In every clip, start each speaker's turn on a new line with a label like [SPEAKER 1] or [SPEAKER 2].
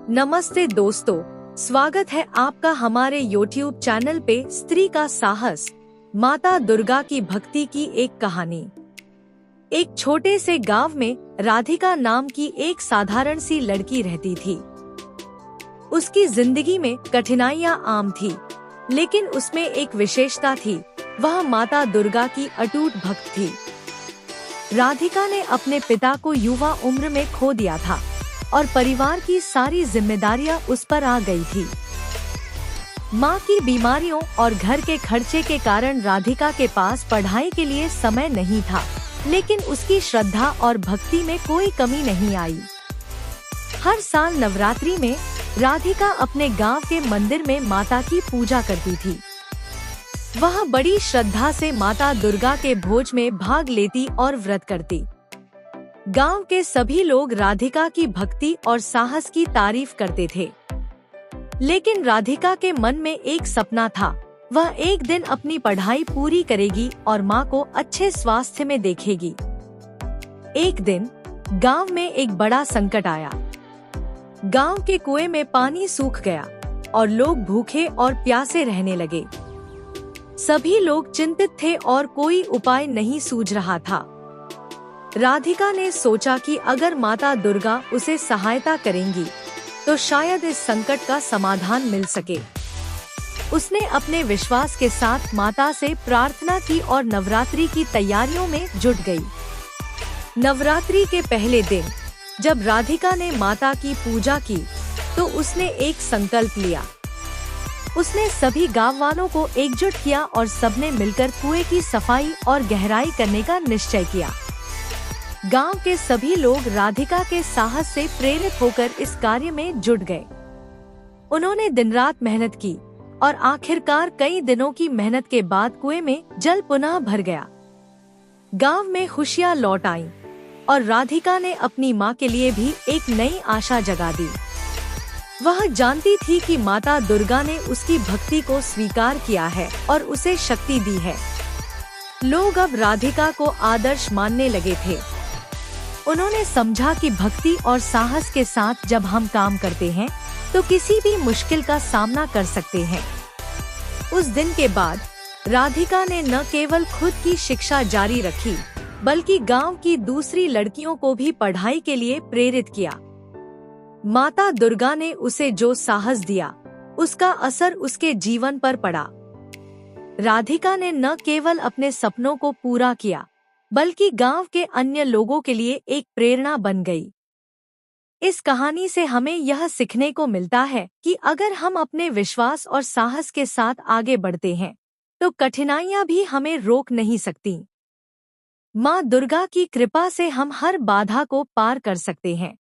[SPEAKER 1] नमस्ते दोस्तों, स्वागत है आपका हमारे YouTube चैनल पे स्त्री का साहस, माता दुर्गा की भक्ति की एक कहानी। एक छोटे से गांव में राधिका नाम की एक साधारण सी लड़की रहती थी। उसकी जिंदगी में कठिनाइयां आम थी, लेकिन उसमें एक विशेषता थी, वह माता दुर्गा की अटूट भक्त थी। राधिका ने अपने पिता को युवा उम्र में खो दिया था और परिवार की सारी जिम्मेदारियां उस पर आ गई थी। माँ की बीमारियों और घर के खर्चे के कारण राधिका के पास पढ़ाई के लिए समय नहीं था, लेकिन उसकी श्रद्धा और भक्ति में कोई कमी नहीं आई। हर साल नवरात्रि में राधिका अपने गांव के मंदिर में माता की पूजा करती थी। वह बड़ी श्रद्धा से माता दुर्गा के भोज में भाग लेती और व्रत करती। गांव के सभी लोग राधिका की भक्ति और साहस की तारीफ करते थे, लेकिन राधिका के मन में एक सपना था। वह एक दिन अपनी पढ़ाई पूरी करेगी और माँ को अच्छे स्वास्थ्य में देखेगी। एक दिन गांव में एक बड़ा संकट आया। गांव के कुएं में पानी सूख गया और लोग भूखे और प्यासे रहने लगे। सभी लोग चिंतित थे और कोई उपाय नहीं सूझ रहा था। राधिका ने सोचा कि अगर माता दुर्गा उसे सहायता करेंगी तो शायद इस संकट का समाधान मिल सके। उसने अपने विश्वास के साथ माता से प्रार्थना की और नवरात्रि की तैयारियों में जुट गई। नवरात्रि के पहले दिन जब राधिका ने माता की पूजा की तो उसने एक संकल्प लिया। उसने सभी गांव वालों को एकजुट किया और सबने मिलकर कुएं की सफाई और गहराई करने का निश्चय किया। गांव के सभी लोग राधिका के साहस से प्रेरित होकर इस कार्य में जुट गए। उन्होंने दिन रात मेहनत की और आखिरकार कई दिनों की मेहनत के बाद कुएं में जल पुनः भर गया। गांव में खुशियां लौट आईं और राधिका ने अपनी मां के लिए भी एक नई आशा जगा दी। वह जानती थी कि माता दुर्गा ने उसकी भक्ति को स्वीकार किया है और उसे शक्ति दी है। लोग अब राधिका को आदर्श मानने लगे थे। उन्होंने समझा कि भक्ति और साहस के साथ जब हम काम करते हैं तो किसी भी मुश्किल का सामना कर सकते हैं। उस दिन के बाद राधिका ने न केवल खुद की शिक्षा जारी रखी, बल्कि गांव की दूसरी लड़कियों को भी पढ़ाई के लिए प्रेरित किया। माता दुर्गा ने उसे जो साहस दिया, उसका असर उसके जीवन पर पड़ा। राधिका ने न केवल अपने सपनों को पूरा किया, बल्कि गांव के अन्य लोगों के लिए एक प्रेरणा बन गई। इस कहानी से हमें यह सीखने को मिलता है कि अगर हम अपने विश्वास और साहस के साथ आगे बढ़ते हैं, तो कठिनाइयां भी हमें रोक नहीं सकती। माँ दुर्गा की कृपा से हम हर बाधा को पार कर सकते हैं।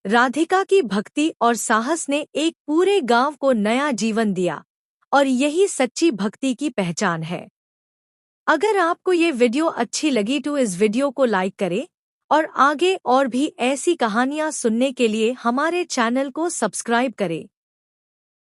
[SPEAKER 1] राधिका की भक्ति और साहस ने एक पूरे गांव को नया जीवन दिया और यही सच्ची भक्ति की पहचान है। अगर आपको ये वीडियो अच्छी लगी तो इस वीडियो को लाइक करें और आगे और भी ऐसी कहानियां सुनने के लिए हमारे चैनल को सब्सक्राइब करें।